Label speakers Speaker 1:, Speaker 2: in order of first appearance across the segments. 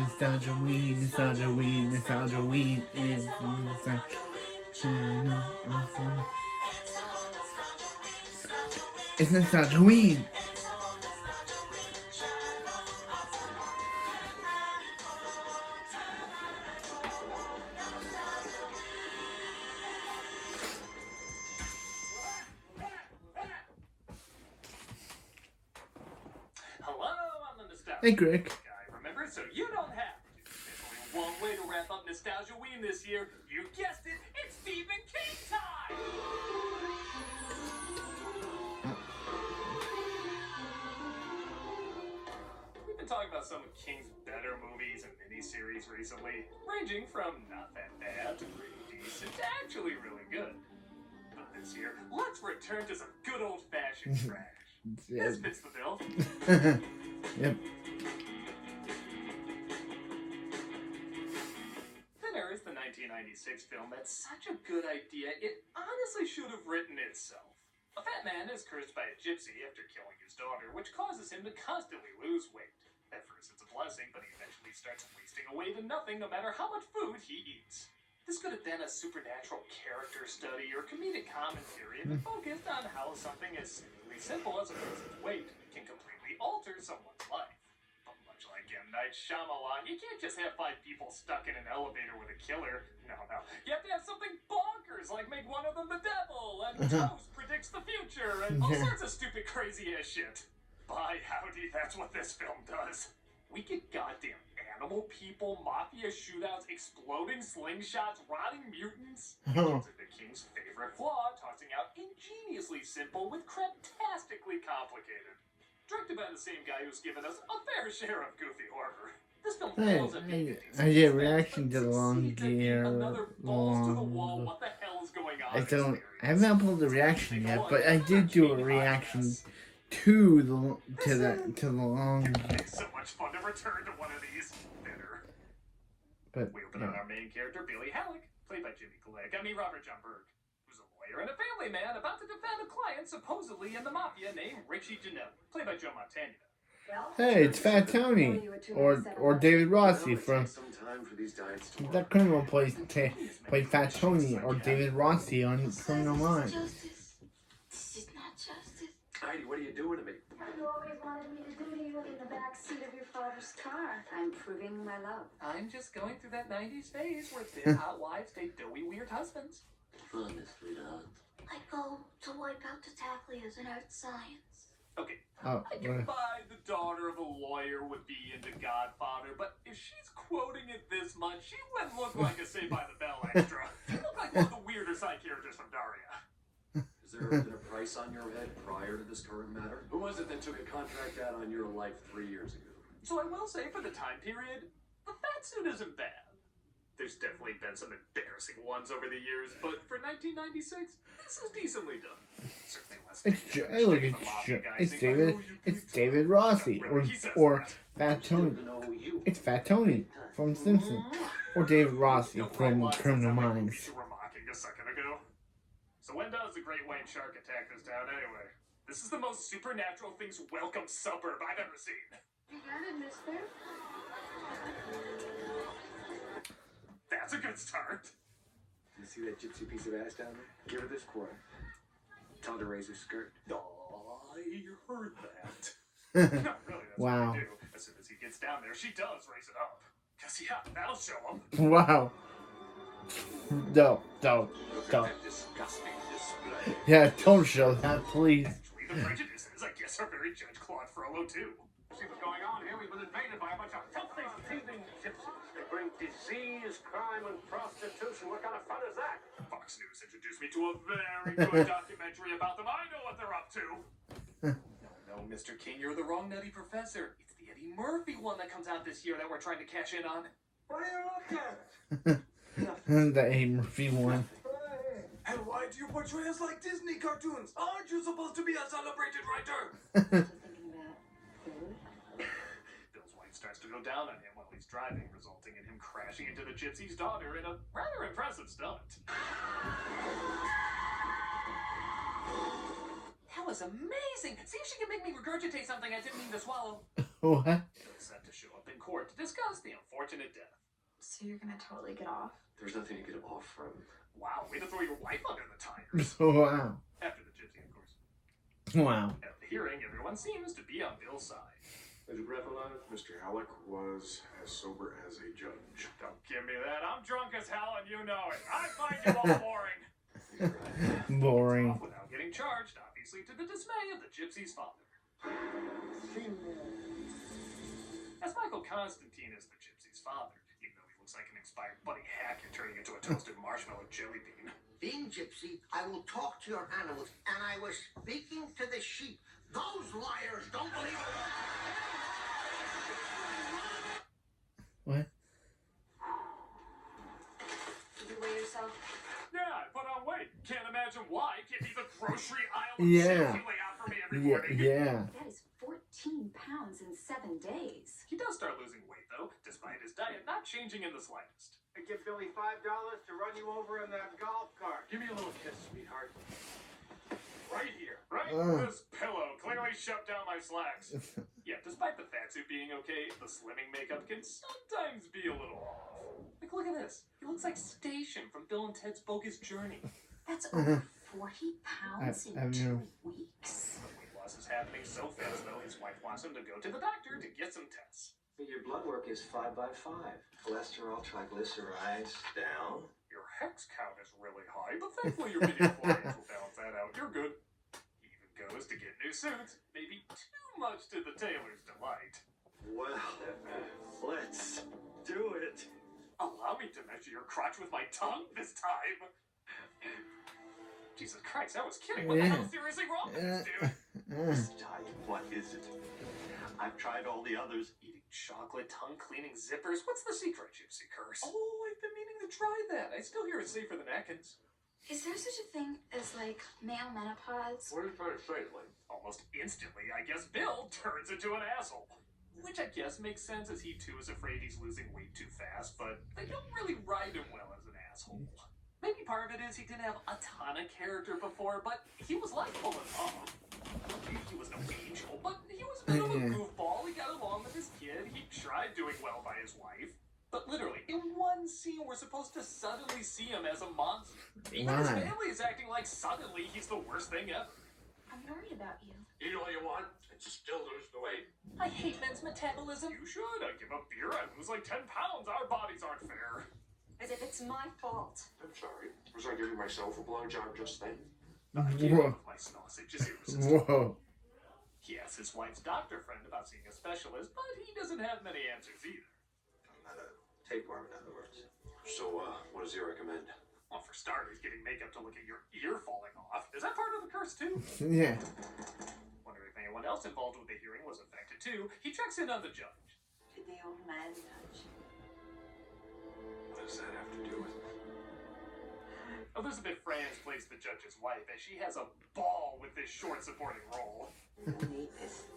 Speaker 1: nostalgia weed, nostalgia weed, nostalgia weed is nostalgia. It's nostalgia weed.
Speaker 2: Hello, I'm the nostalgia
Speaker 1: Hey, Greg.
Speaker 2: guy, remember? So you don't have to. There's only one way to wrap up Nostalgia Ween this year. You guessed it, it's Stephen King time! We've been talking about some of King's better movies and miniseries recently, ranging from not that bad to pretty decent to actually really good. But this year, let's return to some good old-fashioned trash. This fits the bill.
Speaker 1: Yep.
Speaker 2: Thinner is the 1996 film that's such a good idea, it honestly should have written itself. A fat man is cursed by a gypsy after killing his daughter, which causes him to constantly lose weight. At first it's a blessing, but he eventually starts wasting away to nothing no matter how much food he eats. This could have been a supernatural character study or comedic commentary if it focused on how something as seemingly simple as a person's weight can completely alter someone's life. But much like M. Night Shyamalan, you can't just have 5 people stuck in an elevator with a killer. No. You have to have something bonkers, like make one of them the devil, and Toast predicts the future, and all sorts of stupid crazy ass shit. By howdy, that's what this film does. We get goddamn animal people, mafia shootouts, exploding slingshots, rotting mutants. It's the King's favorite flaw, tossing out ingeniously simple with craptastically complicated. Directed by the same guy who's given us a fair share of goofy horror. This film fails at being
Speaker 1: I did a reaction to the long gear.
Speaker 2: another balls to the wall. What the hell is going on?
Speaker 1: I haven't uploaded the reaction yet, but I did do a reaction to the long.
Speaker 2: It's so much fun to return to one of these. Bitter.
Speaker 1: But
Speaker 2: We open on our main character, Billy Halleck, played by Jimmy Clegg. Robert John Berg, who's a lawyer and a family man about to defend a client supposedly in the mafia named Richie Janelle, played by Joe Montana.
Speaker 1: Hey, it's Fat Tony or David Rossi from that criminal plays Fat Tony or David Rossi on Criminal Minds.
Speaker 3: This is not justice.
Speaker 4: Heidi, what are you doing to me?
Speaker 3: What you always wanted me to do to you in the back seat of your father's car. I'm proving my love.
Speaker 2: I'm just going through that 90s phase where thin hot wives date doughy weird husbands.
Speaker 4: Honestly, Dad.
Speaker 3: I go to wipe out the Taclias in art science.
Speaker 2: Okay,
Speaker 1: Oh,
Speaker 2: I can buy the daughter of a lawyer would be into Godfather, but if she's quoting it this much, she wouldn't look like a Saved by the Bell extra. She looked like one of the weirder side characters from Daria.
Speaker 4: Has there ever been a price on your head prior to this current matter? Who was it that took a contract out on your life 3 years ago?
Speaker 2: So I will say, for the time period, the fat suit isn't bad. There's definitely been some embarrassing ones over the years, but for 1996, this is decently done. Certainly less.
Speaker 1: It's David Rossi or Fat Tony. It's Fat Tony from Simpsons or David Rossi from Criminal Minds.
Speaker 2: You were mocking a second ago. So when does the Great White Shark attack this town anyway? This is the most supernatural things welcome suburb I've ever seen.
Speaker 3: You got it, mister.
Speaker 2: That's a good start.
Speaker 4: You see that gypsy piece of ass down there? Give her this quarter. Tell her to raise her skirt.
Speaker 2: Oh, you heard that. No, really, that's
Speaker 1: Wow.
Speaker 2: what they do. As soon as he gets down there, she does raise it up. Cause yeah, that'll show him.
Speaker 1: Wow. No.
Speaker 4: Look at that disgusting display.
Speaker 1: Yeah, don't show that, please.
Speaker 2: Actually, the prejudice is, I guess, our very Judge Claude Frollo too.
Speaker 5: See what's going on here? We've been invaded by a bunch of filthy, thieving gypsies. They bring disease, crime, and prostitution. What kind of fun is that?
Speaker 2: Fox News introduced me to a very good documentary about them. I know what they're up to. No, Mr. King, you're the wrong nutty professor. It's the Eddie Murphy one that comes out this year that we're trying to cash in on.
Speaker 5: What are you looking at?
Speaker 1: The A. Murphy one.
Speaker 5: And why do you portray us like Disney cartoons? Aren't you supposed to be a celebrated writer?
Speaker 3: Thinking about food?
Speaker 2: Bill's wife starts to go down on him while he's driving, resulting in him crashing into the gypsy's daughter in a rather impressive stunt. That was amazing! See if she can make me regurgitate something I didn't mean to swallow.
Speaker 1: What?
Speaker 2: Bill's set to show up in court to discuss the unfortunate death.
Speaker 3: So you're gonna totally get off?
Speaker 4: There's nothing to get him off from.
Speaker 2: Wow, way to throw your wife under the tires.
Speaker 1: Wow.
Speaker 2: After the gypsy, of course.
Speaker 1: Wow.
Speaker 2: At the hearing, everyone seems to be on Bill's side.
Speaker 6: As your breath alive, Mr. Halleck was as sober as a judge.
Speaker 2: Don't give me that. I'm drunk as hell and you know it. I find you all boring.
Speaker 1: Boring.
Speaker 2: Without getting charged, obviously to the dismay of the gypsy's father. As Michael Constantine is the gypsy's father, even though he looks like an expired Buddy Hackett turning into a toasted marshmallow jelly bean.
Speaker 7: Being Gypsy, I will talk to your animals, and I was speaking to the sheep. Those liars don't believe it.
Speaker 1: What?
Speaker 3: Did you weigh yourself?
Speaker 2: Yeah, I put on weight. Can't imagine why. Give me the grocery aisle of
Speaker 1: Yeah.
Speaker 2: chips you lay out for me every
Speaker 1: Yeah.
Speaker 2: morning.
Speaker 1: Yeah.
Speaker 3: That is 14 pounds in 7 days.
Speaker 2: He does start losing weight, though, despite his diet not changing in the slightest.
Speaker 5: I give Billy $5 to run you over in that golf cart.
Speaker 4: Give me a little kiss, sweetheart.
Speaker 2: Right here. Right? This pillow clearly shoved down my slacks. Yeah, despite the fat suit being okay, the slimming makeup can sometimes be a little off. Like, look at this. He looks like Station from Bill and Ted's Bogus Journey.
Speaker 3: That's over 40 pounds in
Speaker 1: I
Speaker 3: 2
Speaker 1: know.
Speaker 3: weeks.
Speaker 2: The weight loss is happening so fast, though, his wife wants him to go to the doctor to get some tests.
Speaker 8: Your blood work is 5/5. Cholesterol, triglycerides down.
Speaker 2: Your hex count is really high, but thankfully your midichlorians will balance that out. You're good. He even goes to get new suits, maybe too much to the tailor's delight.
Speaker 8: Well, let's do it.
Speaker 2: Allow me to measure your crotch with my tongue this time. Jesus Christ, I was kidding. What the hell's seriously wrong with this dude?
Speaker 8: This time, what is it? I've tried all the others.
Speaker 2: Eating chocolate, tongue-cleaning zippers. What's the secret, Gypsy Curse?
Speaker 4: Oh, I've been meaning to try that.
Speaker 2: I still hear it's safer than Atkins.
Speaker 3: Is there such a thing as, like, male menopause?
Speaker 6: What are you trying to say, Lynn?
Speaker 2: Almost instantly, I guess Bill turns into an asshole. Which I guess makes sense, as he too is afraid he's losing weight too fast, but they don't really write him well as an asshole. Maybe part of it is he didn't have a ton of character before, but he was likable enough. He was no angel, but he was a bit of a goofball. He got along with his kid. He tried doing well by his wife. But literally, in one scene, we're supposed to suddenly see him as a monster. Even his family is acting like suddenly he's the worst thing ever.
Speaker 3: I'm worried about you.
Speaker 6: Eat all you want and still lose the weight.
Speaker 2: I hate men's metabolism. You should. I give up beer, I lose like 10 pounds. Our bodies aren't fair.
Speaker 3: As if it's my fault.
Speaker 6: I'm sorry. Was I giving myself a blowjob just then?
Speaker 2: I gave up my sausage is irresistible.
Speaker 1: Whoa.
Speaker 2: He asks his wife's doctor friend about seeing a specialist, but he doesn't have many answers either.
Speaker 8: I'm not a tapeworm, in other words.
Speaker 4: So, what does he recommend?
Speaker 2: Well, for starters, getting makeup to look at your ear falling off. Is that part of the curse, too?
Speaker 1: Yeah.
Speaker 2: Wonder if anyone else involved with the hearing was affected, too. He checks in on the judge.
Speaker 3: Did the old man touch?
Speaker 4: What does that have to do with?
Speaker 2: Elizabeth Franz plays the judge's wife, as she has a ball with this short supporting role.
Speaker 3: You don't need this.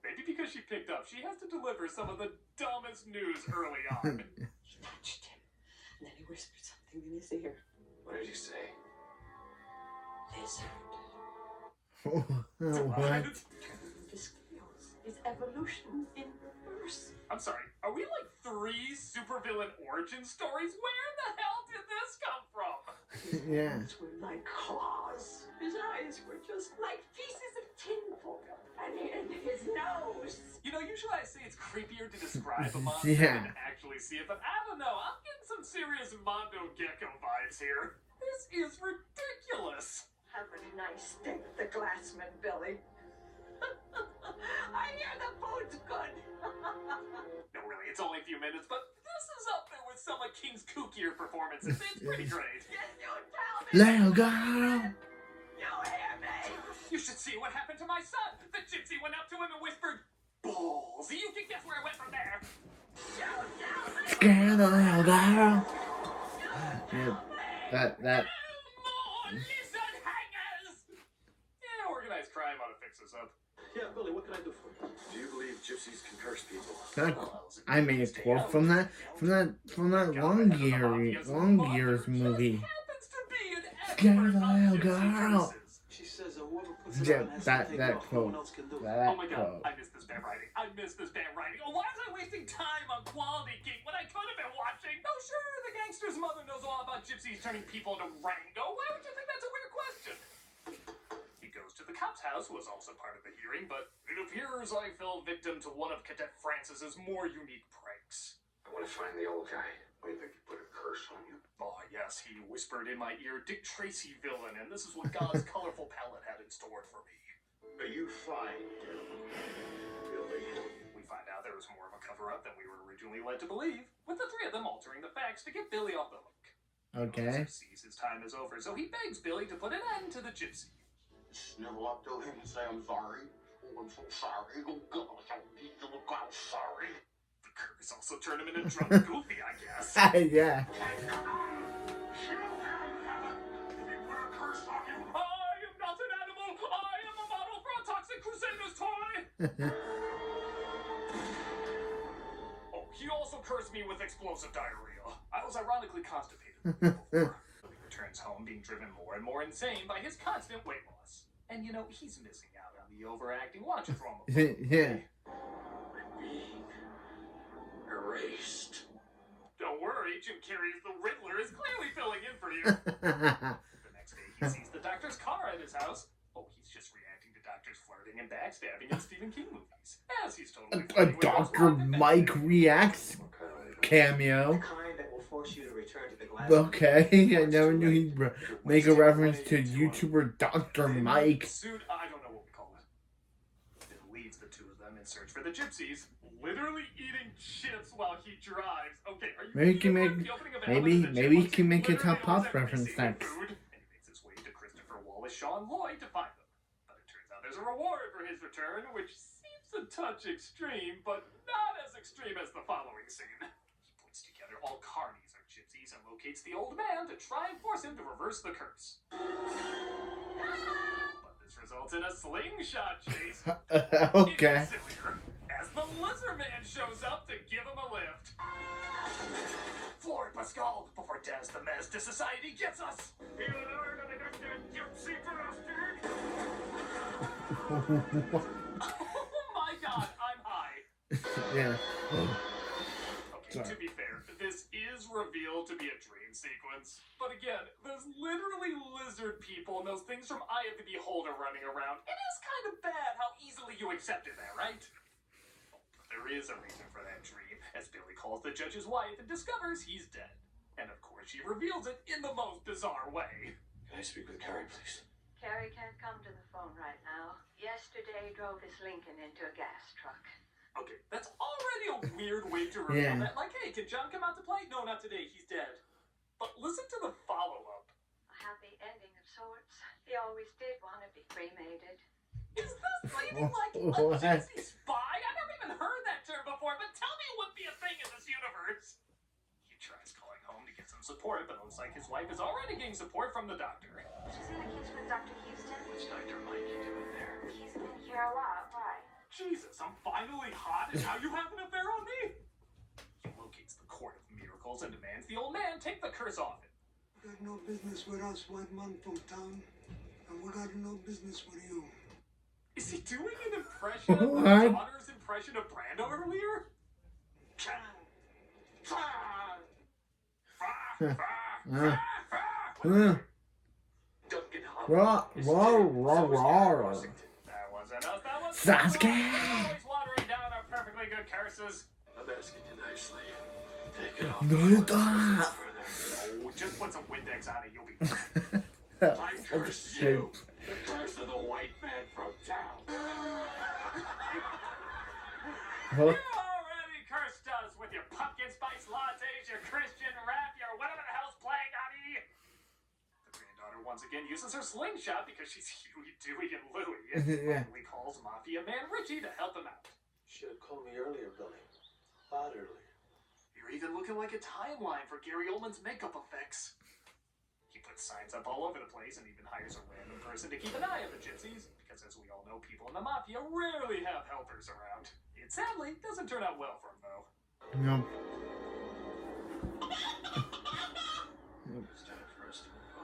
Speaker 2: Maybe because she picked up, she has to deliver some of the dumbest news early on.
Speaker 9: He touched him, and then he whispered something in his ear.
Speaker 4: What did he say?
Speaker 9: Lizard.
Speaker 1: What?
Speaker 9: The scales is evolution in reverse.
Speaker 2: I'm sorry, are we like 3 supervillain origin stories? Where the hell did this come from?
Speaker 1: Yeah.
Speaker 9: His hands were like claws. His eyes were just like pieces of tinfoil. And his nose.
Speaker 2: You know, usually I say it's creepier to describe a monster
Speaker 1: Yeah.
Speaker 2: than to actually see it, but I don't know, I'm getting some serious Mondo Gecko vibes here. This is ridiculous.
Speaker 9: Have a nice day at the Glassman, Billy. I hear the food's good.
Speaker 2: No, really, it's only a few minutes, but this is up there with some of King's kookier performances. It's pretty great.
Speaker 9: Yes, you tell me.
Speaker 1: Little girl.
Speaker 9: You hear me?
Speaker 2: You should see what happened to my son. The gypsy went up to him and whispered, "Balls." You can guess where it went from there.
Speaker 1: Scare the little girl. Yeah. That.
Speaker 2: More lizard hangers! Yeah, organized crime ought to fix this up.
Speaker 8: Yeah, Billy, what can I do for you?
Speaker 4: Do you believe gypsies can curse people?
Speaker 1: I made a quote from that Long Gears movie.
Speaker 2: Happens to be an
Speaker 1: Scare
Speaker 2: expert
Speaker 1: the
Speaker 2: on
Speaker 1: little
Speaker 2: gypsy
Speaker 1: girl.
Speaker 2: curses.
Speaker 8: She says whoever put
Speaker 1: Yeah, that quote.
Speaker 2: Oh my god, I missed this bad writing. I missed this bad writing. Oh, why was I wasting time on Quality Geek when I could have been watching? Oh, sure, the gangster's mother knows all about gypsies turning people into Rango. Why would you think that's a weird question? He goes to the cop's house, who was also part of the hearing, but it appears I fell victim to one of Cadet Francis's more unique pranks.
Speaker 6: I want to find the old guy. What do you think he put a curse on you?
Speaker 2: Oh, yes, he whispered in my ear, Dick Tracy villain, and this is what God's colorful palette had in store for me.
Speaker 6: You find him, Billy.
Speaker 2: We find out there was more of a cover-up than we were originally led to believe, with the three of them altering the facts to get Billy off the hook.
Speaker 1: Okay.
Speaker 2: Officer sees his time is over, so he begs Billy to put an end to the gypsy.
Speaker 7: Snivel up to him and say, I'm sorry. Oh, I'm so sorry. Oh, gosh, I'm sorry.
Speaker 2: The curse also turned him into drunk Goofy, I guess.
Speaker 1: Yeah.
Speaker 2: I am not an animal! I am a model for a Toxic Crusaders toy! Oh, he also cursed me with explosive diarrhea. I was ironically constipated before. Billy returns home being driven more and more insane by his constant weight loss. And you know, he's missing out on the overacting watches wrong.
Speaker 1: Yeah.
Speaker 6: Being erased.
Speaker 2: Don't worry, Jim Carrey's The Riddler is clearly filling in for you. The next day, he sees the doctor's car at his house. Oh, he's just reacting to doctors flirting and backstabbing in Stephen King movies. As he's totally
Speaker 1: A Dr. Mike Reacts cameo.
Speaker 8: The kind that will force you to return to the glass.
Speaker 1: Okay, I never knew he'd make a reference to YouTuber Dr. Mike.
Speaker 2: Suit, I don't know what we call it. It leads the two of them in search for the gypsies, literally eating chips while he drives. Okay, are you
Speaker 1: Maybe he can
Speaker 2: kidding
Speaker 1: make,
Speaker 2: me? The opening of Alvin and the
Speaker 1: maybe he
Speaker 2: Chipmunks
Speaker 1: can make a
Speaker 2: literally
Speaker 1: top pop
Speaker 2: has
Speaker 1: reference
Speaker 2: every
Speaker 1: next.
Speaker 2: food, and he makes his way to Christopher Wallace, Sean Lloyd to find them. But it turns out there's a reward for his return, which seems a touch extreme, but not as extreme as the following scene. He puts together all carnies are gypsies and locates the old man to try and force him to reverse the curse. But this results in a slingshot chase.
Speaker 1: Okay.
Speaker 2: Even sillier, as the Lizard Man shows up to give him a lift. Floyd Pascal, before Des the Menace to Society gets us. You are gonna get that gypsy bastard. Oh my god, I'm high.
Speaker 1: Yeah.
Speaker 2: Okay, to be fair, this is revealed to be a dream sequence. But again, there's literally lizard people and those things from Eye of the Beholder running around. It is kind of bad how easily you accepted that, right? But there is a reason for that dream, as Billy calls the judge's wife and discovers he's dead. And of course, she reveals it in the most bizarre way.
Speaker 6: Can I speak with Carrie, please?
Speaker 9: Carrie can't come to the phone right now. Yesterday drove his Lincoln into a gas truck.
Speaker 2: Okay, that's already a weird way to reveal
Speaker 1: Yeah.
Speaker 2: that. Like, hey, can John come out to play? No, not today. He's dead. But listen to the follow-up.
Speaker 9: A happy ending of sorts. He always did want to be cremated.
Speaker 2: Is this leading like a
Speaker 1: What?
Speaker 2: gypsy spy? I never even heard that term before, but tell me it wouldn't be a thing in this universe. He tries calling home to get some support, but it looks like his wife is already getting support from the doctor.
Speaker 3: Did you see the kids with Dr. Houston?
Speaker 6: What's Dr. Mikey doing there?
Speaker 3: He's been here a lot. Why?
Speaker 2: Jesus, I'm finally hot, and now you have an affair on me? He locates the Court of Miracles and demands the old man take the curse off him.
Speaker 10: You got no business with us, white man from town, and we got no business with you.
Speaker 2: Is he doing an impression of
Speaker 1: What?
Speaker 2: my daughter's impression of Brando earlier?
Speaker 6: Duncan
Speaker 1: Raw.
Speaker 2: That wasn't us, that was
Speaker 1: Sasuke!
Speaker 2: always watering down our perfectly good curses.
Speaker 6: I'm asking you nicely. Take it off.
Speaker 1: No,
Speaker 2: Oh, just put some Windex on it, you'll be fine.
Speaker 6: I curse you. The curse of the white man from town.
Speaker 2: You're already cursed us with your pumpkin spice lattes, your Christian rap, your whatever the hell's playing on me. The granddaughter once again uses her slingshot because she's Huey, Dewey, and Louie, and
Speaker 1: Yeah.
Speaker 2: finally calls Mafia Man Richie to help him out.
Speaker 8: Should have called me earlier, Billy. A lot earlier.
Speaker 2: You're even looking like a timeline for Gary Oldman's makeup effects. He puts signs up all over the place and even hires a random person to keep an eye on the gypsies, because as we all know, people in the Mafia rarely have helpers around. It sadly doesn't turn out well for him, though.
Speaker 1: No.
Speaker 6: It's time for us to move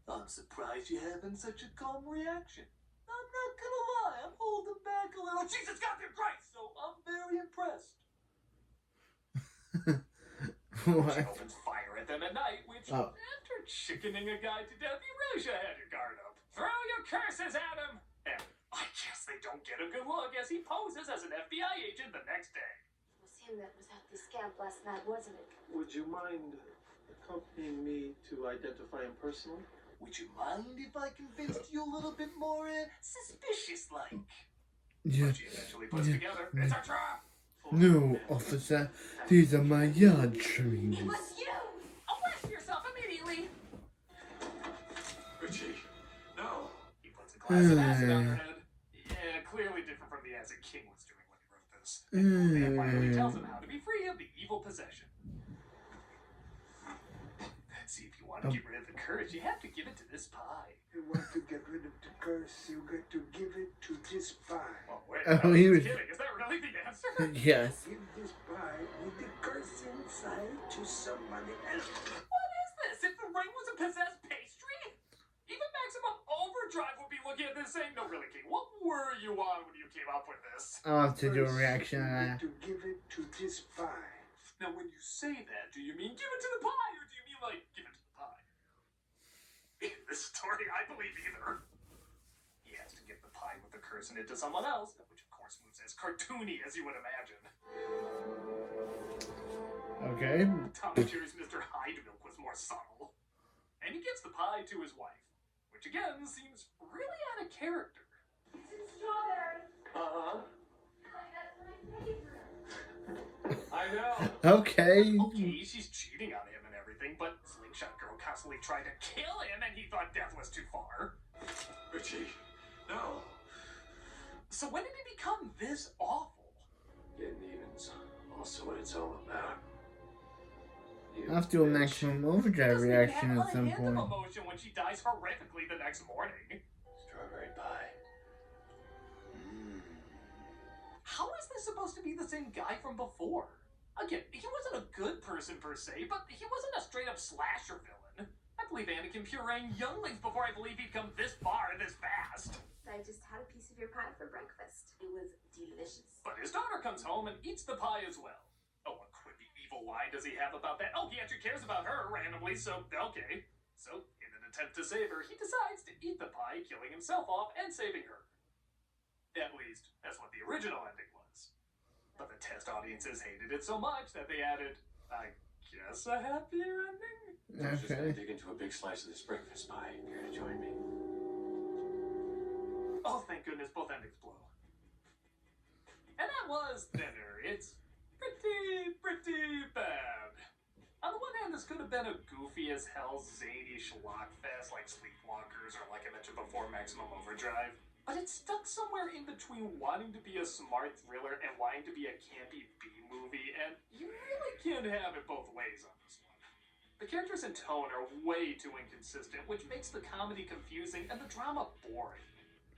Speaker 6: on.
Speaker 2: I'm surprised you're having such a calm reaction. I'm not gonna lie, I'm holding back a little. Jesus goddamn Christ! So I'm very impressed. She
Speaker 1: What?
Speaker 2: opens fire at them at night, which,
Speaker 1: Oh.
Speaker 2: after chickening a guy to death, you really should have had your guard up. Throw your curses at him! And I guess they don't get a good look as he poses as an FBI agent the next day.
Speaker 3: It was him that was at the scamp last night, wasn't it?
Speaker 11: Would you mind accompanying me to identify him personally?
Speaker 2: Would you mind if I convinced you a little bit more suspicious-like?
Speaker 1: Yeah.
Speaker 2: She eventually puts together, it's a trap!
Speaker 1: No, officer. These are my yard trees.
Speaker 3: It was you!
Speaker 2: Arrest yourself immediately!
Speaker 4: Richie, no.
Speaker 2: He puts a glass of acid on her head. Yeah, clearly different from the acid King was doing when he wrote this. And finally tells him how to be free of the evil possession. See, if you want to get rid of the curse, you have to give it to this pie.
Speaker 10: You want to get rid of the curse, you got to give it to this pie.
Speaker 2: Oh, wait,
Speaker 1: Oh,
Speaker 2: he
Speaker 1: he
Speaker 2: was
Speaker 1: was-
Speaker 2: kidding. Is that really the answer?
Speaker 1: Yes.
Speaker 10: Give this pie with the curse inside to somebody else.
Speaker 2: What is this? If the ring was a possessed pastry? Even Maximum Overdrive would be looking at this saying, no, really, King, what were you on when you came up with this?
Speaker 1: I'll have to do a
Speaker 10: First,
Speaker 1: reaction
Speaker 10: you
Speaker 1: on
Speaker 10: got
Speaker 1: that.
Speaker 10: to give it to this pie.
Speaker 2: Now, when you say that, do you mean give it to the pie, or do you mean, like, give it to the pie? In this story, I believe either. He has to give the pie with the curse in it to someone else, which, of course, moves as cartoony as you would imagine.
Speaker 1: Okay.
Speaker 2: Tom and Jerry's Mr. Hyde Milk was more subtle. And he gives the pie to his wife, which, again, seems really out of character.
Speaker 3: It's strawberry.
Speaker 11: Uh-huh.
Speaker 3: That's my favorite.
Speaker 11: I know.
Speaker 1: Okay.
Speaker 2: Okay, she's cheating on him and everything, but Slingshot Girl constantly tried to kill him, and he thought death was too far.
Speaker 4: Richie, no.
Speaker 2: So when did he become this awful?
Speaker 4: Getting even's also what it's all about. You
Speaker 1: I'll have to do a
Speaker 4: bitch.
Speaker 1: Maximum Overdrive
Speaker 2: Doesn't
Speaker 1: reaction
Speaker 2: have
Speaker 1: at some
Speaker 2: a hint
Speaker 1: point.
Speaker 2: of emotion when she dies horrifically the next morning.
Speaker 4: Strawberry pie.
Speaker 2: How is this supposed to be the same guy from before? Again, he wasn't a good person per se, but he wasn't a straight-up slasher villain. I believe Anakin pureeing younglings before I believe he'd come this far this fast.
Speaker 3: I just had a piece of your pie for breakfast. It was delicious.
Speaker 2: But his daughter comes home and eats the pie as well. Oh, what quippy evil line does he have about that? Oh, he actually cares about her randomly, so okay. So, in an attempt to save her, he decides to eat the pie, killing himself off and saving her. At least, that's what the original ending was. But the test audiences hated it so much that they added, I guess, a happier ending?
Speaker 4: I was just gonna
Speaker 1: Okay.
Speaker 4: dig into a big slice of this breakfast pie. Care to join me?
Speaker 2: Oh, thank goodness, both endings blow. And that was Thinner. It's pretty bad. On the one hand, this could have been a goofy as hell, zany schlock fest like Sleepwalkers or, like I mentioned before, Maximum Overdrive. But it's stuck somewhere in between wanting to be a smart thriller and wanting to be a campy B-movie, and you really can't have it both ways on this one. The characters and tone are way too inconsistent, which makes the comedy confusing and the drama boring.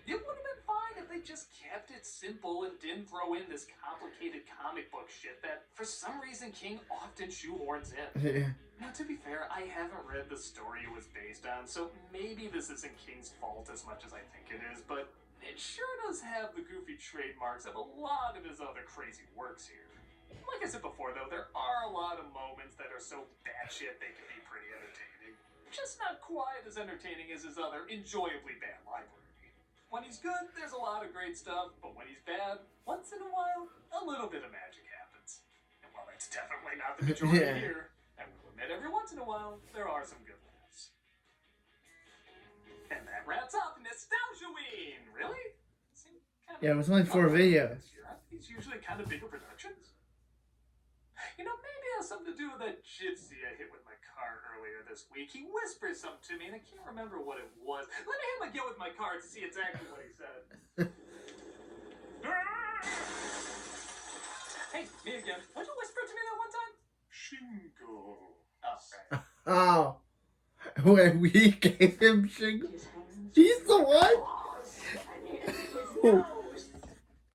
Speaker 2: It would have been fine if they just kept it simple and didn't throw in this complicated comic book shit that, for some reason, King often shoehorns in. Now, to be fair, I haven't read the story it was based on, so maybe this isn't King's fault as much as I think it is, but it sure does have the goofy trademarks of a lot of his other crazy works here. Like I said before, though, there are a lot of moments that are so batshit they can be pretty entertaining. Just not quite as entertaining as his other enjoyably bad library. When he's good, there's a lot of great stuff, but when he's bad, once in a while, a little bit of magic happens. And while that's definitely not the majority
Speaker 1: Yeah.
Speaker 2: here, I will admit every once in a while, there are some good laughs. And that wraps up Nostalgia-ween! Really? Seemed kind of
Speaker 1: Yeah, it was only 4 videos.
Speaker 2: Aren't these usually kind of bigger productions? You know, maybe it has something to do with that Gypsy I hit with my car earlier this week. He whispered something to me, and I can't remember what it was. Let me hit him again with my car to see exactly what he said. Hey, me again. What'd you whisper to me that one time? Shingo. Oh, right.
Speaker 1: Oh. When we gave him Shingo. He's the one?
Speaker 9: And it was no